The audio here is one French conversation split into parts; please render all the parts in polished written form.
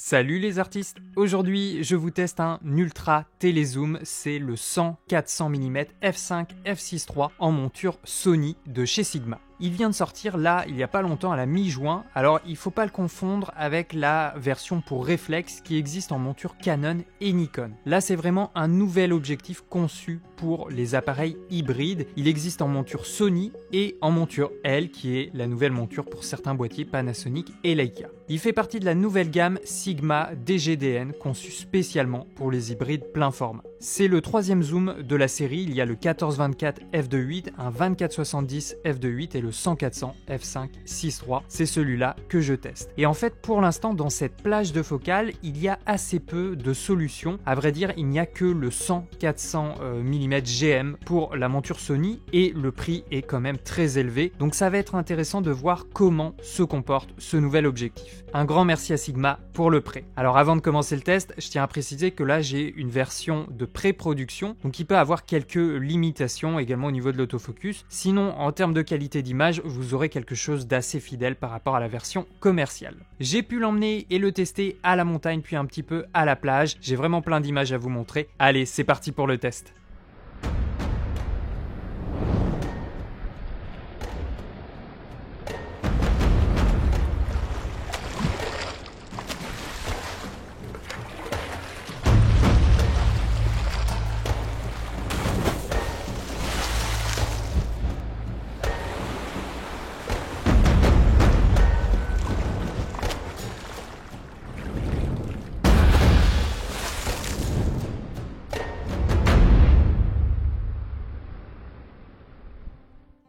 Salut les artistes! Aujourd'hui, je vous teste un ultra télézoom, c'est le 100-400 mm f5 f6 III en monture Sony de chez Sigma. Il vient de sortir là, il n'y a pas longtemps, à la mi-juin, alors il ne faut pas le confondre avec la version pour réflexe qui existe en monture Canon et Nikon. Là, c'est vraiment un nouvel objectif conçu pour les appareils hybrides. Il existe en monture Sony et en monture L, qui est la nouvelle monture pour certains boîtiers Panasonic et Leica. Il fait partie de la nouvelle gamme Sigma DGDN, conçue spécialement pour les hybrides plein format. C'est le troisième zoom de la série, il y a le 14-24 f2.8, un 24-70 f2.8 et le 100-400 f5 6 III, c'est celui-là que je teste. Et en fait, pour l'instant, dans cette plage de focale, il y a assez peu de solutions. À vrai dire, il n'y a que le 100-400 mm GM pour la monture Sony et le prix est quand même très élevé. Donc ça va être intéressant de voir comment se comporte ce nouvel objectif. Un grand merci à Sigma pour le prêt. Alors avant de commencer le test, je tiens à préciser que là j'ai une version de pré-production, donc il peut avoir quelques limitations également au niveau de l'autofocus. Sinon, en termes de qualité d'image, vous aurez quelque chose d'assez fidèle par rapport à la version commerciale. J'ai pu l'emmener et le tester à la montagne puis un petit peu à la plage. J'ai vraiment plein d'images à vous montrer. Allez, c'est parti pour le test.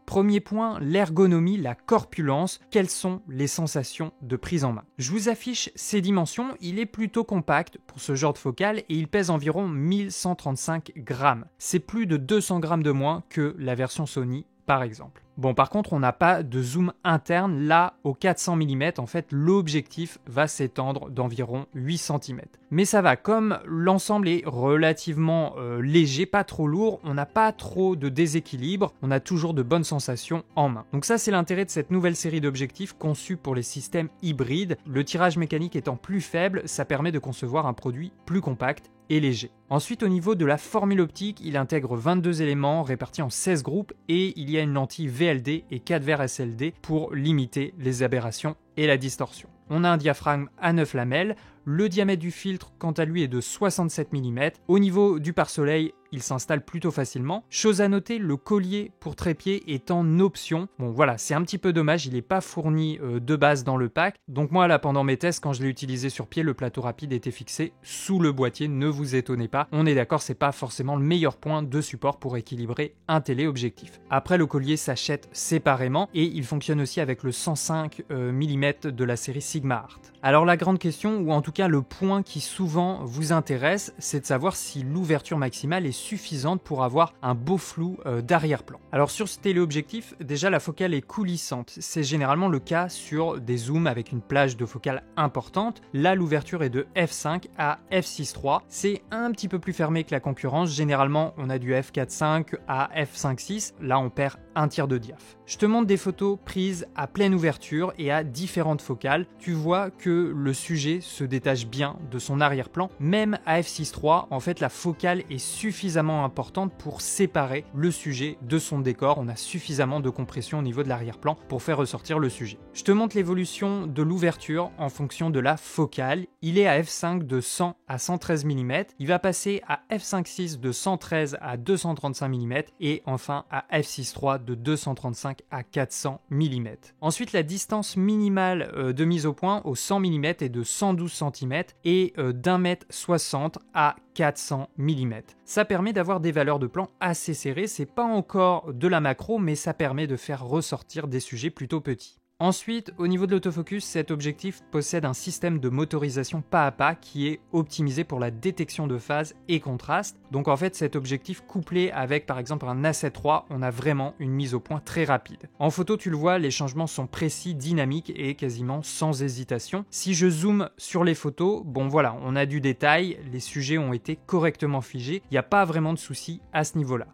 Premier point, l'ergonomie, la corpulence. Quelles sont les sensations de prise en main? Je vous affiche ses dimensions, il est plutôt compact pour ce genre de focale et il pèse environ 1135 grammes. C'est plus de 200 grammes de moins que la version Sony par exemple. Bon, par contre, on n'a pas de zoom interne. Là, au 400 mm, en fait, l'objectif va s'étendre d'environ 8 cm. Mais ça va, comme l'ensemble est relativement léger, pas trop lourd, on n'a pas trop de déséquilibre, on a toujours de bonnes sensations en main. Donc ça, c'est l'intérêt de cette nouvelle série d'objectifs conçus pour les systèmes hybrides. Le tirage mécanique étant plus faible, ça permet de concevoir un produit plus compact et léger. Ensuite, au niveau de la formule optique, il intègre 22 éléments répartis en 16 groupes et il y a une lentille VLD et 4 verres SLD pour limiter les aberrations et la distorsion. On a un diaphragme à 9 lamelles, le diamètre du filtre quant à lui est de 67 mm. Au niveau du pare-soleil, il s'installe plutôt facilement. Chose à noter, le collier pour trépied est en option. Bon voilà, c'est un petit peu dommage, il n'est pas fourni de base dans le pack. Donc moi là, pendant mes tests, quand je l'ai utilisé sur pied, le plateau rapide était fixé sous le boîtier, ne vous étonnez pas. On est d'accord, c'est pas forcément le meilleur point de support pour équilibrer un téléobjectif. Après, le collier s'achète séparément et il fonctionne aussi avec le 105 mm de la série Sigma Art. Alors la grande question, ou en tout cas le point qui souvent vous intéresse, c'est de savoir si l'ouverture maximale est suffisante pour avoir un beau flou d'arrière-plan. Alors sur ce téléobjectif, déjà la focale est coulissante. C'est généralement le cas sur des zooms avec une plage de focale importante. Là, l'ouverture est de f5 à f6 III. C'est un petit peu plus fermé que la concurrence. Généralement, on a du f4.5 à f5.6. Là, on perd un tiers de diaph. Je te montre des photos prises à pleine ouverture et à différentes focales. Tu vois que le sujet se détache bien de son arrière-plan. Même à f6 III, en fait, la focale est suffisamment importante pour séparer le sujet de son décor. On a suffisamment de compression au niveau de l'arrière-plan pour faire ressortir le sujet. Je te montre l'évolution de l'ouverture en fonction de la focale. Il est à f5 de 100 à 113 mm. Il va passer à f5.6 de 113 à 235 mm et enfin à f6 III de 235 à 400 mm. Ensuite, la distance minimale de mise au point au 100 mm est de 112 cm et d'1,60 m à 400 mm. Ça permet d'avoir des valeurs de plan assez serrées, c'est pas encore de la macro, mais ça permet de faire ressortir des sujets plutôt petits. Ensuite, au niveau de l'autofocus, cet objectif possède un système de motorisation pas à pas qui est optimisé pour la détection de phase et contraste. Donc en fait, cet objectif couplé avec par exemple un A7 III, on a vraiment une mise au point très rapide. En photo, tu le vois, les changements sont précis, dynamiques et quasiment sans hésitation. Si je zoome sur les photos, bon voilà, on a du détail, les sujets ont été correctement figés, il n'y a pas vraiment de souci à ce niveau-là.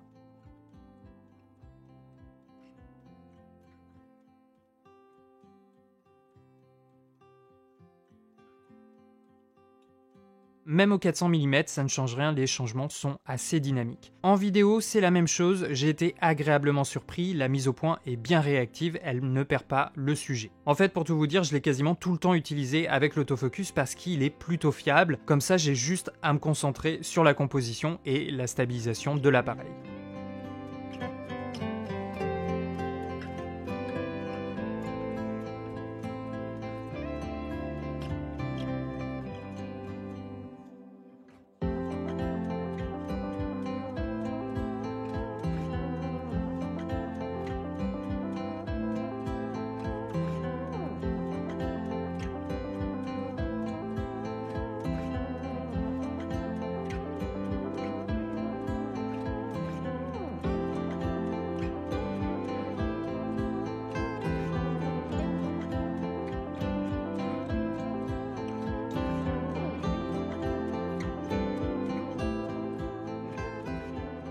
Même au 400 mm, ça ne change rien, les changements sont assez dynamiques. En vidéo, c'est la même chose, j'ai été agréablement surpris, la mise au point est bien réactive, elle ne perd pas le sujet. En fait, pour tout vous dire, je l'ai quasiment tout le temps utilisé avec l'autofocus parce qu'il est plutôt fiable, comme ça j'ai juste à me concentrer sur la composition et la stabilisation de l'appareil.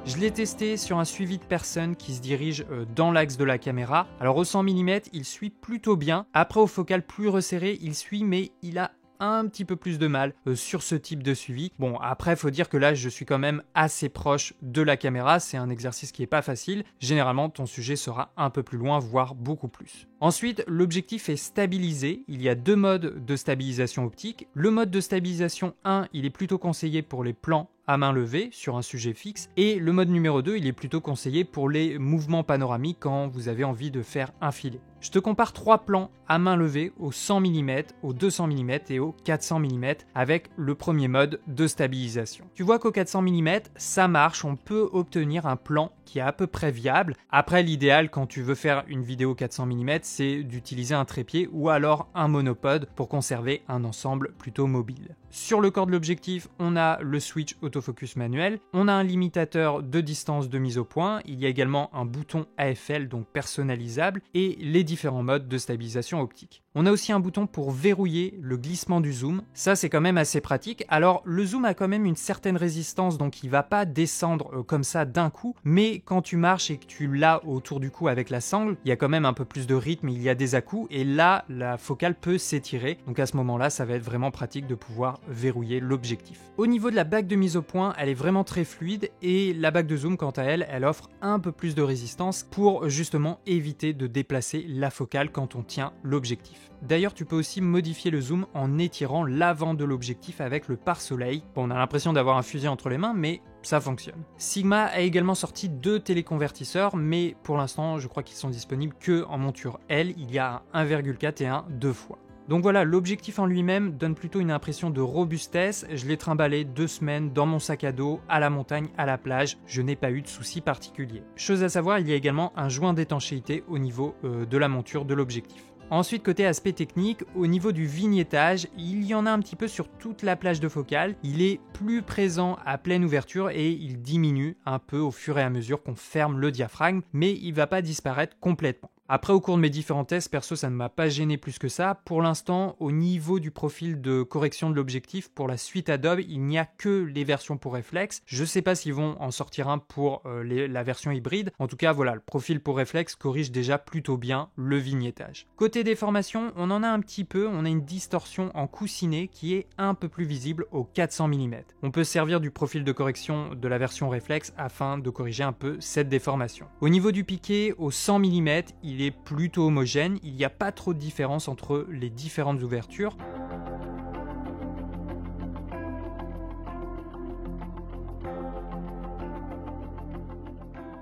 Je l'ai testé sur un suivi de personne qui se dirige dans l'axe de la caméra. Alors au 100 mm, il suit plutôt bien. Après au focal plus resserré, il suit mais il a un petit peu plus de mal sur ce type de suivi. Bon, après, faut dire que là, je suis quand même assez proche de la caméra. C'est un exercice qui est pas facile. Généralement, ton sujet sera un peu plus loin, voire beaucoup plus. Ensuite, l'objectif est stabilisé. Il y a deux modes de stabilisation optique. Le mode de stabilisation 1, il est plutôt conseillé pour les plans à main levée sur un sujet fixe, et le mode numéro 2, il est plutôt conseillé pour les mouvements panoramiques quand vous avez envie de faire un filet. Je te compare trois plans à main levée au 100 mm, au 200 mm et au 400 mm avec le premier mode de stabilisation. Tu vois qu'au 400 mm, ça marche, on peut obtenir un plan qui est à peu près viable. Après, l'idéal quand tu veux faire une vidéo 400 mm, c'est d'utiliser un trépied ou alors un monopode pour conserver un ensemble plutôt mobile. Sur le corps de l'objectif, on a le switch autofocus manuel, on a un limitateur de distance de mise au point, il y a également un bouton AFL donc personnalisable et les différents modes de stabilisation optique. On a aussi un bouton pour verrouiller le glissement du zoom, ça c'est quand même assez pratique. Alors le zoom a quand même une certaine résistance donc il va pas descendre comme ça d'un coup, mais quand tu marches et que tu l'as autour du cou avec la sangle, il y a quand même un peu plus de rythme, il y a des à-coups et là la focale peut s'étirer, donc à ce moment-là ça va être vraiment pratique de pouvoir verrouiller l'objectif. Au niveau de la bague de mise au point, elle est vraiment très fluide et la bague de zoom quant à elle, elle offre un peu plus de résistance pour justement éviter de déplacer la focale quand on tient l'objectif. D'ailleurs, tu peux aussi modifier le zoom en étirant l'avant de l'objectif avec le pare-soleil. Bon, on a l'impression d'avoir un fusil entre les mains, mais ça fonctionne. Sigma a également sorti deux téléconvertisseurs, mais pour l'instant, je crois qu'ils sont disponibles que en monture L. Il y a un 1,4 et un 2 fois. Donc voilà, l'objectif en lui-même donne plutôt une impression de robustesse. Je l'ai trimballé 2 semaines dans mon sac à dos, à la montagne, à la plage. Je n'ai pas eu de soucis particuliers. Chose à savoir, il y a également un joint d'étanchéité au niveau de la monture de l'objectif. Ensuite, côté aspect technique, au niveau du vignettage, il y en a un petit peu sur toute la plage de focale. Il est plus présent à pleine ouverture et il diminue un peu au fur et à mesure qu'on ferme le diaphragme, mais il ne va pas disparaître complètement. Après, au cours de mes différents tests, perso, ça ne m'a pas gêné plus que ça. Pour l'instant, au niveau du profil de correction de l'objectif, pour la suite Adobe, il n'y a que les versions pour réflexe. Je ne sais pas s'ils vont en sortir un pour la version hybride. En tout cas, voilà, le profil pour réflexe corrige déjà plutôt bien le vignettage. Côté déformation, on en a un petit peu. On a une distorsion en coussinet qui est un peu plus visible au 400 mm. On peut se servir du profil de correction de la version réflexe afin de corriger un peu cette déformation. Au niveau du piqué, au 100 mm, il est plutôt homogène, il n'y a pas trop de différence entre les différentes ouvertures.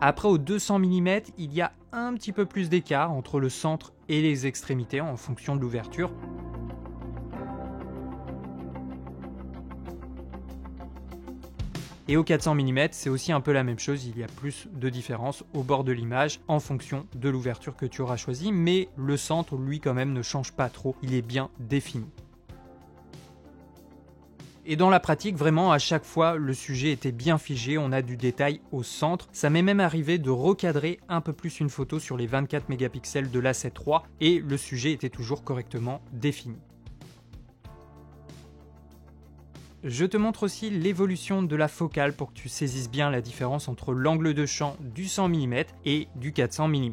Après au 200 mm, il y a un petit peu plus d'écart entre le centre et les extrémités en fonction de l'ouverture. Et au 400 mm, c'est aussi un peu la même chose, il y a plus de différence au bord de l'image en fonction de l'ouverture que tu auras choisie, mais le centre, lui, quand même, ne change pas trop, il est bien défini. Et dans la pratique, vraiment, à chaque fois, le sujet était bien figé, on a du détail au centre. Ça m'est même arrivé de recadrer un peu plus une photo sur les 24 mégapixels de l'A7 III et le sujet était toujours correctement défini. Je te montre aussi l'évolution de la focale pour que tu saisisses bien la différence entre l'angle de champ du 100 mm et du 400 mm.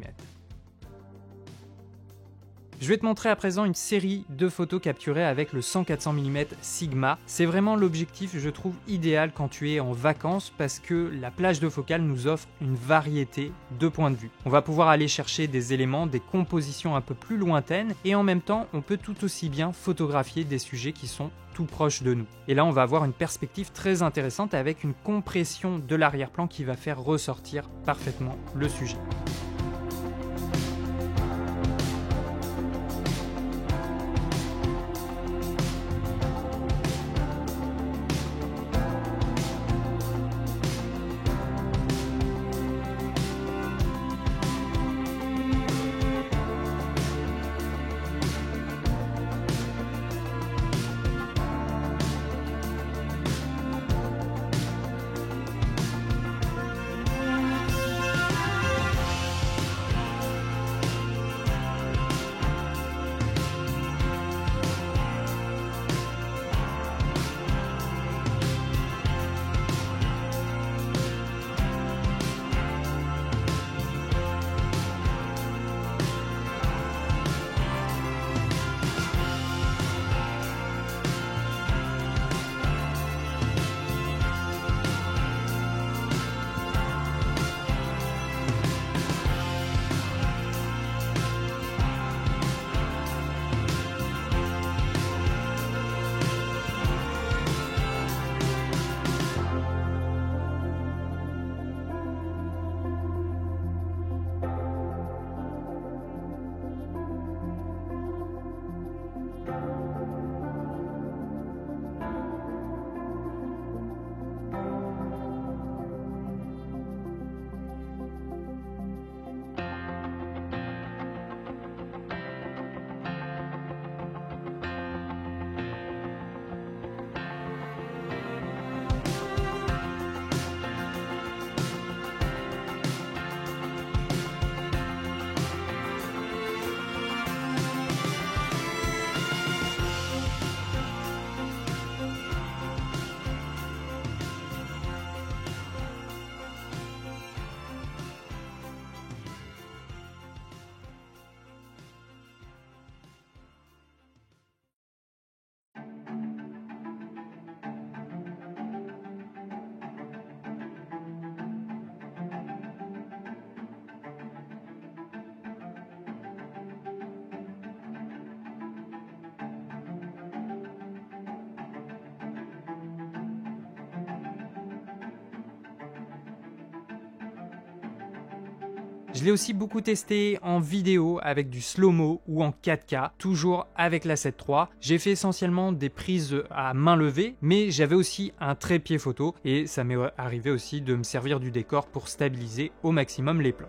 Je vais te montrer à présent une série de photos capturées avec le 100-400 mm Sigma. C'est vraiment l'objectif, je trouve, idéal quand tu es en vacances parce que la plage de focale nous offre une variété de points de vue. On va pouvoir aller chercher des éléments, des compositions un peu plus lointaines et en même temps, on peut tout aussi bien photographier des sujets qui sont tout proches de nous. Et là, on va avoir une perspective très intéressante avec une compression de l'arrière-plan qui va faire ressortir parfaitement le sujet. Je l'ai aussi beaucoup testé en vidéo avec du slow-mo ou en 4K, toujours avec la 7 III. J'ai fait essentiellement des prises à main levée, mais j'avais aussi un trépied photo et ça m'est arrivé aussi de me servir du décor pour stabiliser au maximum les plans.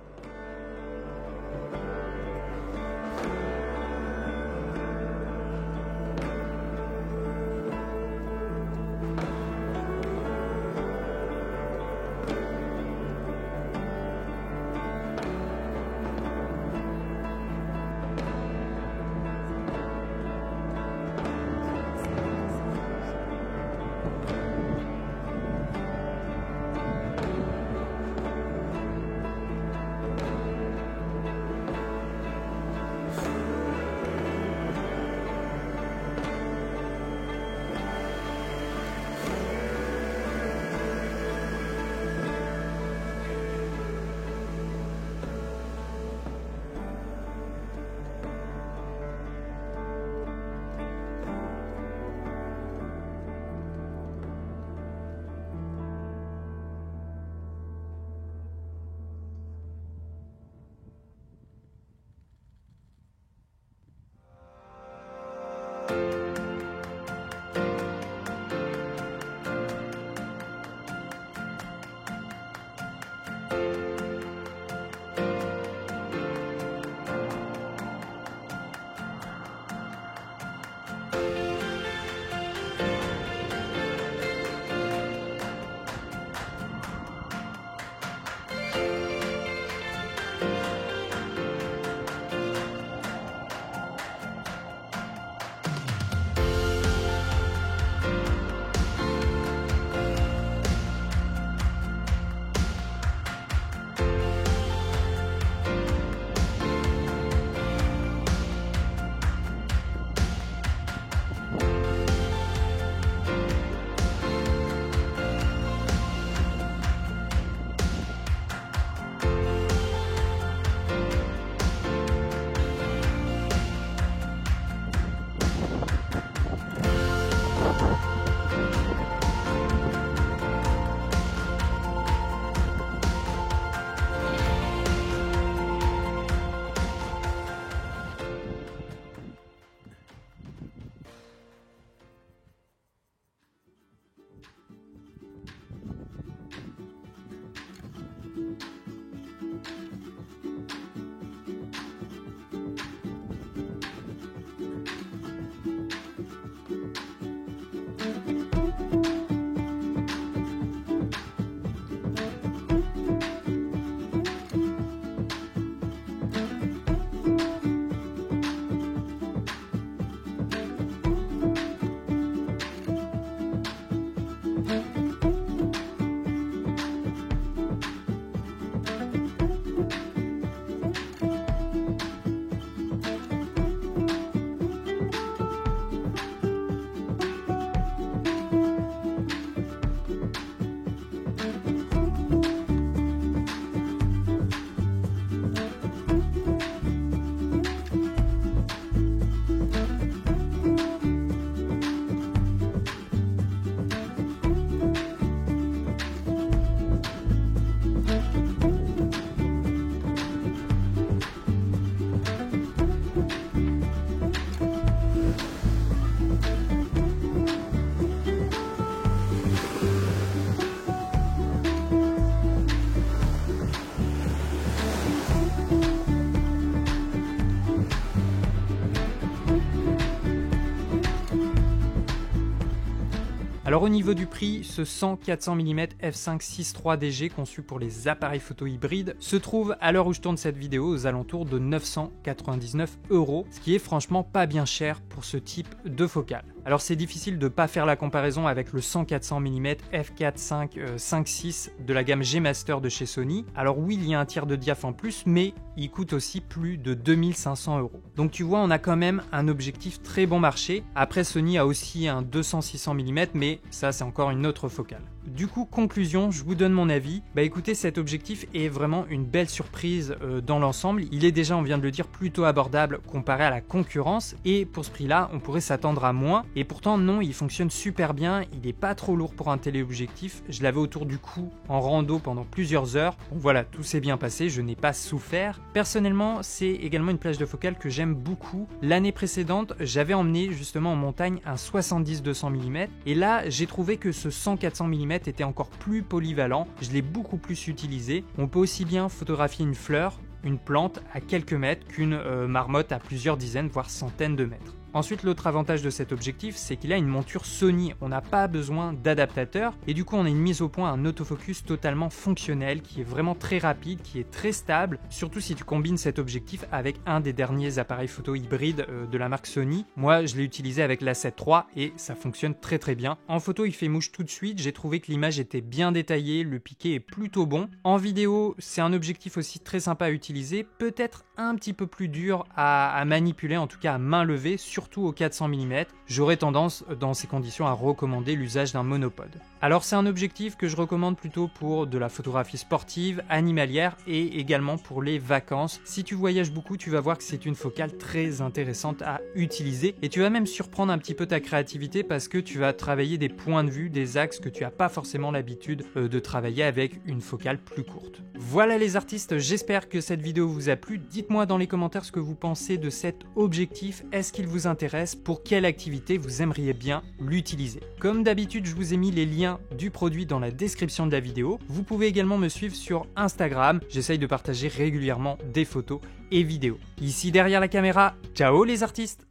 Alors au niveau du prix, ce 100-400 mm f5.6.3 conçu pour les appareils photo hybrides se trouve à l'heure où je tourne cette vidéo aux alentours de 999 €, ce qui est franchement pas bien cher pour ce type de focale. Alors c'est difficile de ne pas faire la comparaison avec le 100-400 mm f4.5.5.6 de la gamme G Master de chez Sony. Alors oui, il y a un tiers de diaph en plus, mais il coûte aussi plus de 2500 €. Donc tu vois, on a quand même un objectif très bon marché. Après, Sony a aussi un 200-600 mm, mais ça c'est encore une autre focale. Du coup, conclusion, je vous donne mon avis. Écoutez, cet objectif est vraiment une belle surprise dans l'ensemble. Il est déjà, on vient de le dire, plutôt abordable comparé à la concurrence. Et pour ce prix-là, on pourrait s'attendre à moins. Et pourtant, non, il fonctionne super bien. Il n'est pas trop lourd pour un téléobjectif. Je l'avais autour du cou en rando pendant plusieurs heures. Bon voilà, tout s'est bien passé, je n'ai pas souffert. Personnellement, c'est également une plage de focale que j'aime beaucoup. L'année précédente, j'avais emmené justement en montagne un 70-200 mm. Et là, j'ai trouvé que ce 100-400 mm était encore plus polyvalent, je l'ai beaucoup plus utilisé. On peut aussi bien photographier une fleur, une plante à quelques mètres qu'une marmotte à plusieurs dizaines voire centaines de mètres. Ensuite, l'autre avantage de cet objectif, c'est qu'il a une monture Sony. On n'a pas besoin d'adaptateur et du coup, on a une mise au point, un autofocus totalement fonctionnel qui est vraiment très rapide, qui est très stable, surtout si tu combines cet objectif avec un des derniers appareils photo hybrides de la marque Sony. Moi, je l'ai utilisé avec l'A7 III et ça fonctionne très très bien. En photo, il fait mouche tout de suite. J'ai trouvé que l'image était bien détaillée, le piqué est plutôt bon. En vidéo, c'est un objectif aussi très sympa à utiliser, peut-être un petit peu plus dur à manipuler, en tout cas à main levée, surtout au 400 mm. J'aurais tendance dans ces conditions à recommander l'usage d'un monopode. Alors c'est un objectif que je recommande plutôt pour de la photographie sportive, animalière et également pour les vacances. Si tu voyages beaucoup, tu vas voir que c'est une focale très intéressante à utiliser et tu vas même surprendre un petit peu ta créativité parce que tu vas travailler des points de vue, des axes que tu n'as pas forcément l'habitude de travailler avec une focale plus courte. Voilà les artistes, j'espère que cette vidéo vous a plu. Dites-moi dans les commentaires ce que vous pensez de cet objectif. Est-ce qu'il vous intéresse? Pour quelle activité vous aimeriez bien l'utiliser? Comme d'habitude, je vous ai mis les liens du produit dans la description de la vidéo. Vous pouvez également me suivre sur Instagram. J'essaye de partager régulièrement des photos et vidéos. Ici derrière la caméra, ciao les artistes!